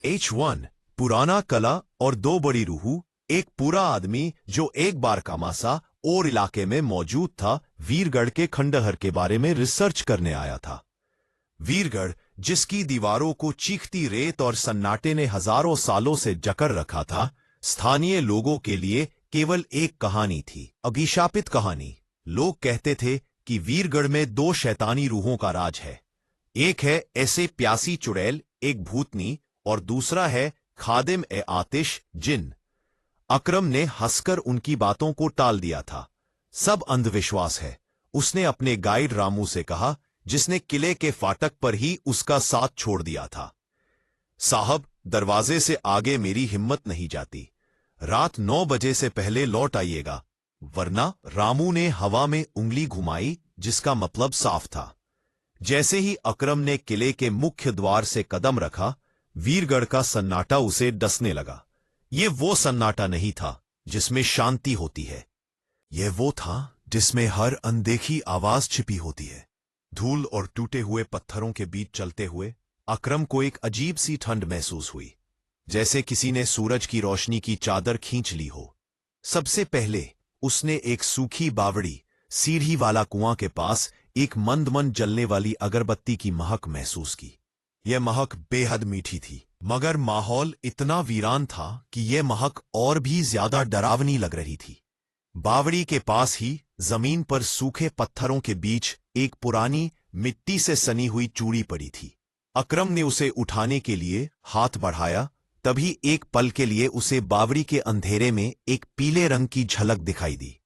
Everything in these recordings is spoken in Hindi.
H1 पुराना कला और दो बड़ी रूह। एक पूरा आदमी जो एक बार कामासा और इलाके में मौजूद था, वीरगढ़ के खंडहर के बारे में रिसर्च करने आया था। वीरगढ़, जिसकी दीवारों को चीखती रेत और सन्नाटे ने हजारों सालों से जकड़ रखा था, स्थानीय लोगों के लिए केवल एक कहानी थी, अभिशापित कहानी। लोग कहते थे कि वीरगढ़ में दो शैतानी रूहों का राज है। एक है ऐसे प्यासी चुड़ैल, एक भूतनी, और दूसरा है खादिम ए आतिश, जिन। अकरम ने हंसकर उनकी बातों को टाल दिया था। सब अंधविश्वास है, उसने अपने गाइड रामू से कहा, जिसने किले के फाटक पर ही उसका साथ छोड़ दिया था। साहब, दरवाजे से आगे मेरी हिम्मत नहीं जाती। रात 9 बजे से पहले लौट आइएगा, वरना। रामू ने हवा में उंगली घुमाई, जिसका मतलब साफ था। जैसे ही अकरम ने किले के मुख्य द्वार से कदम रखा, वीरगढ़ का सन्नाटा उसे डसने लगा। ये वो सन्नाटा नहीं था जिसमें शांति होती है, यह वो था जिसमें हर अनदेखी आवाज छिपी होती है। धूल और टूटे हुए पत्थरों के बीच चलते हुए अकरम को एक अजीब सी ठंड महसूस हुई, जैसे किसी ने सूरज की रोशनी की चादर खींच ली हो। सबसे पहले उसने एक सूखी बावड़ी, सीढ़ी वाला कुआं के पास एक मंद मंद जलने वाली अगरबत्ती की महक महसूस की। यह महक बेहद मीठी थी, मगर माहौल इतना वीरान था कि यह महक और भी ज्यादा डरावनी लग रही थी। बावड़ी के पास ही जमीन पर सूखे पत्थरों के बीच एक पुरानी, मिट्टी से सनी हुई चूड़ी पड़ी थी। अकरम ने उसे उठाने के लिए हाथ बढ़ाया, तभी एक पल के लिए उसे बावड़ी के अंधेरे में एक पीले रंग की झलक दिखाई दी।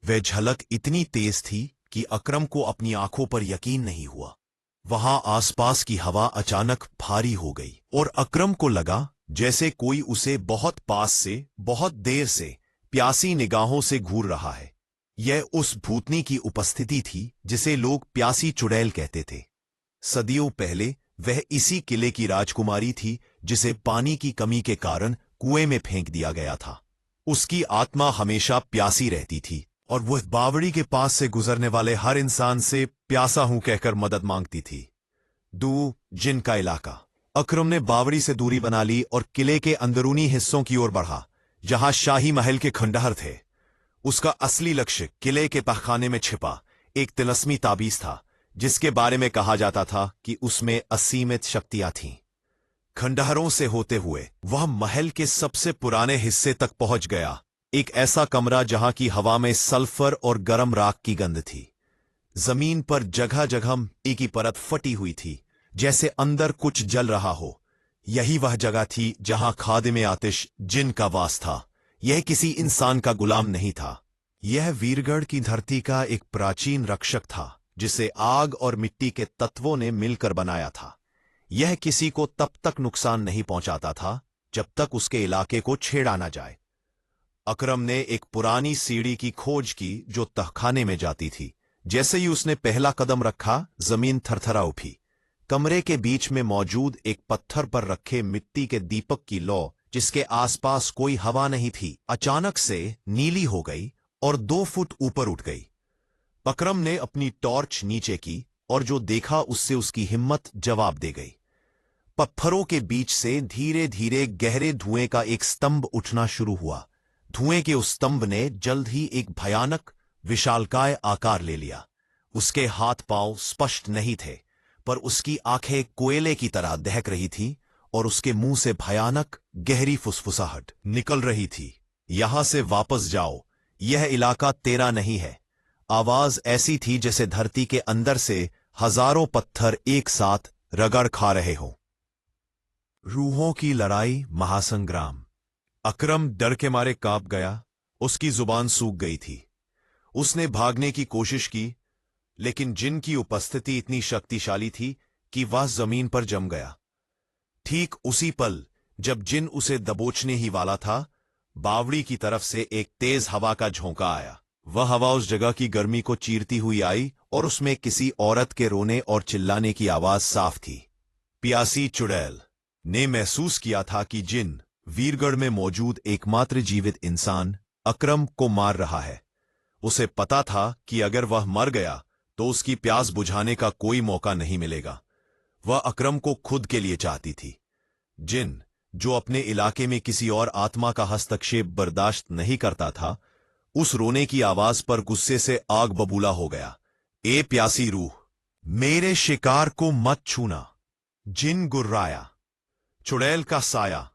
वह झलक इतनी तेज थी कि अकरम को अपनी आंखों पर यकीन नहीं हुआ। वहां आसपास की हवा अचानक भारी हो गई और अकरम को लगा जैसे कोई उसे बहुत पास से, बहुत देर से प्यासी निगाहों से घूर रहा है। यह उस भूतनी की उपस्थिति थी जिसे लोग प्यासी चुड़ैल कहते थे। सदियों पहले वह इसी किले की राजकुमारी थी, जिसे पानी की कमी के कारण कुएं में फेंक दिया गया था। उसकी आत्मा हमेशा प्यासी रहती थी और वह बावड़ी के पास से गुजरने वाले हर इंसान से प्यासा हूं कहकर मदद मांगती थी। जिन का इलाका। अकरम ने बावड़ी से दूरी बना ली और किले के अंदरूनी हिस्सों की ओर बढ़ा, जहां शाही महल के खंडहर थे। उसका असली लक्ष्य किले के तहखाने में छिपा एक तिलस्मी ताबीज था, जिसके बारे में कहा जाता था कि उसमें असीमित शक्तियां थीं। खंडहरों से होते हुए वह महल के सबसे पुराने हिस्से तक पहुंच गया, एक ऐसा कमरा जहां की हवा में सल्फर और गरम राख की गंध थी। जमीन पर जगह जगह मिट्टी की परत फटी हुई थी, जैसे अंदर कुछ जल रहा हो। यही वह जगह थी जहां खादिम आतिश, जिन का वास था। यह किसी इंसान का गुलाम नहीं था। यह वीरगढ़ की धरती का एक प्राचीन रक्षक था, जिसे आग और मिट्टी के तत्वों ने मिलकर बनाया था। यह किसी को तब तक नुकसान नहीं पहुंचाता था जब तक उसके इलाके को छेड़ा ना जाए। अकरम ने एक पुरानी सीढ़ी की खोज की जो तहखाने में जाती थी। जैसे ही उसने पहला कदम रखा, जमीन थरथरा उठी। कमरे के बीच में मौजूद एक पत्थर पर रखे मिट्टी के दीपक की लौ, जिसके आसपास कोई हवा नहीं थी, अचानक से नीली हो गई और 2 फुट ऊपर उठ गई। अकरम ने अपनी टॉर्च नीचे की और जो देखा उससे उसकी हिम्मत जवाब दे गई। पत्थरों के बीच से धीरे धीरे गहरे धुएं का एक स्तंभ उठना शुरू हुआ। धुएं के उस स्तंभ ने जल्द ही एक भयानक, विशालकाय आकार ले लिया। उसके हाथ पांव स्पष्ट नहीं थे, पर उसकी आंखें कोयले की तरह दहक रही थीं और उसके मुंह से भयानक, गहरी फुसफुसाहट निकल रही थी। यहां से वापस जाओ, यह इलाका तेरा नहीं है। आवाज ऐसी थी जैसे धरती के अंदर से हजारों पत्थर एक साथ रगड़ खा रहे हों। रूहों की लड़ाई, महासंग्राम। अकरम डर के मारे कांप गया। उसकी जुबान सूख गई थी। उसने भागने की कोशिश की, लेकिन जिन की उपस्थिति इतनी शक्तिशाली थी कि वह जमीन पर जम गया। ठीक उसी पल जब जिन उसे दबोचने ही वाला था, बावड़ी की तरफ से एक तेज हवा का झोंका आया। वह हवा उस जगह की गर्मी को चीरती हुई आई और उसमें किसी औरत के रोने और चिल्लाने की आवाज साफ थी। प्यासी चुड़ैल ने महसूस किया था कि जिन, वीरगढ़ में मौजूद एकमात्र जीवित इंसान, अकरम को मार रहा है। उसे पता था कि अगर वह मर गया तो उसकी प्यास बुझाने का कोई मौका नहीं मिलेगा। वह अकरम को खुद के लिए चाहती थी। जिन, जो अपने इलाके में किसी और आत्मा का हस्तक्षेप बर्दाश्त नहीं करता था, उस रोने की आवाज पर गुस्से से आग बबूला हो गया। ए प्यासी रूह, मेरे शिकार को मत छूना। जिन गुर्राया। चुड़ैल का साया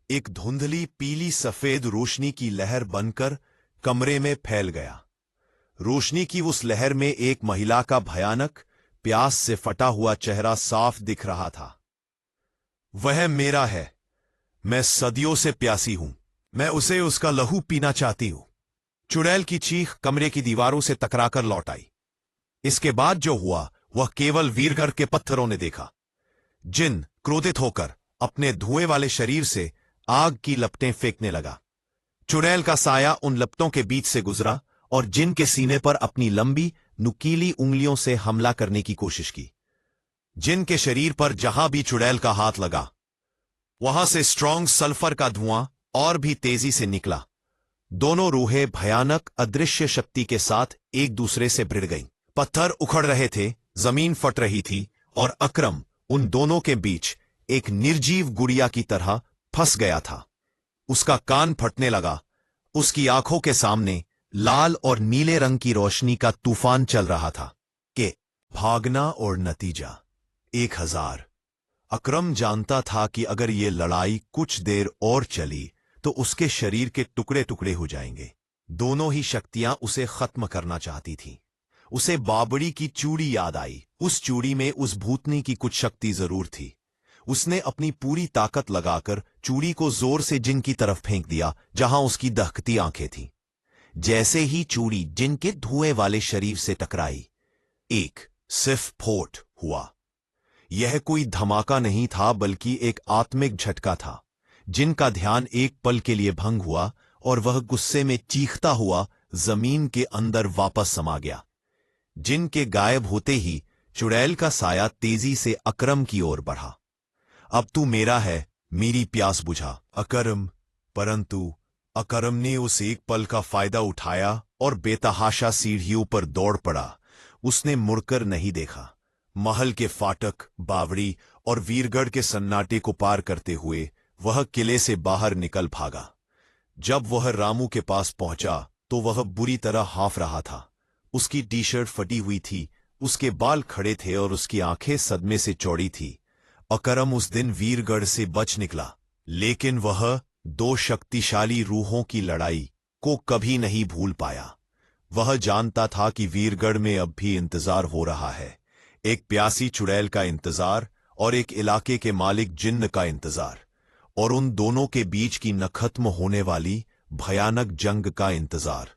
एक धुंधली पीली सफेद रोशनी की लहर बनकर कमरे में फैल गया। रोशनी की उस लहर में एक महिला का भयानक, प्यास से फटा हुआ चेहरा साफ दिख रहा था। वह मेरा है। मैं सदियों से प्यासी हूं। मैं उसे उसका लहू पीना चाहती हूं। चुड़ैल की चीख कमरे की दीवारों से टकराकर लौट आई। इसके बाद जो हुआ वह केवल वीरगढ़ के पत्थरों ने देखा। जिन क्रोधित होकर अपने धुएं वाले शरीर से आग की लपटें फेंकने लगा। चुड़ैल का साया उन लपटों के बीच से गुजरा और जिन के सीने पर अपनी लंबी, नुकीली उंगलियों से हमला करने की कोशिश की। जिन के शरीर पर जहां भी चुड़ैल का हाथ लगा, वहां से स्ट्रॉन्ग सल्फर का धुआं और भी तेजी से निकला। दोनों रूहें भयानक अदृश्य शक्ति के साथ एक दूसरे से भिड़ गईं। पत्थर उखड़ रहे थे, जमीन फट रही थी और अकरम उन दोनों के बीच एक निर्जीव गुड़िया की तरह फंस गया था। उसका कान फटने लगा। उसकी आंखों के सामने लाल और नीले रंग की रोशनी का तूफान चल रहा था। कि भागना और नतीजा 1000। अकरम जानता था कि अगर ये लड़ाई कुछ देर और चली तो उसके शरीर के टुकड़े टुकड़े हो जाएंगे। दोनों ही शक्तियां उसे खत्म करना चाहती थीं। उसे बाबड़ी की चूड़ी याद आई। उस चूड़ी में उस भूतनी की कुछ शक्ति जरूर थी। उसने अपनी पूरी ताकत लगाकर चूड़ी को जोर से जिन की तरफ फेंक दिया, जहां उसकी दहकती आंखें थीं। जैसे ही चूड़ी जिन के धुएं वाले शरीर से टकराई, एक सिर्फ हुआ। यह कोई धमाका नहीं था, बल्कि एक आत्मिक झटका था। जिनका ध्यान एक पल के लिए भंग हुआ और वह गुस्से में चीखता हुआ जमीन के अंदर वापस समा गया। जिन के गायब होते ही चुड़ैल का साया तेजी से अकरम की ओर बढ़ा। अब तू मेरा है, मेरी प्यास बुझा अकरम। परंतु अकरम ने उस एक पल का फायदा उठाया और बेतहाशा सीढ़ियों पर दौड़ पड़ा। उसने मुड़कर नहीं देखा। महल के फाटक, बावड़ी और वीरगढ़ के सन्नाटे को पार करते हुए वह किले से बाहर निकल भागा। जब वह रामू के पास पहुंचा तो वह बुरी तरह हाफ रहा था। उसकी टी शर्ट फटी हुई थी, उसके बाल खड़े थे और उसकी आंखें सदमे से चौड़ी थी। अकरम उस दिन वीरगढ़ से बच निकला, लेकिन वह 2 शक्तिशाली रूहों की लड़ाई को कभी नहीं भूल पाया। वह जानता था कि वीरगढ़ में अब भी इंतजार हो रहा है। एक प्यासी चुड़ैल का इंतजार और एक इलाके के मालिक जिन्न का इंतजार, और उन दोनों के बीच की न खत्म होने वाली भयानक जंग का इंतजार।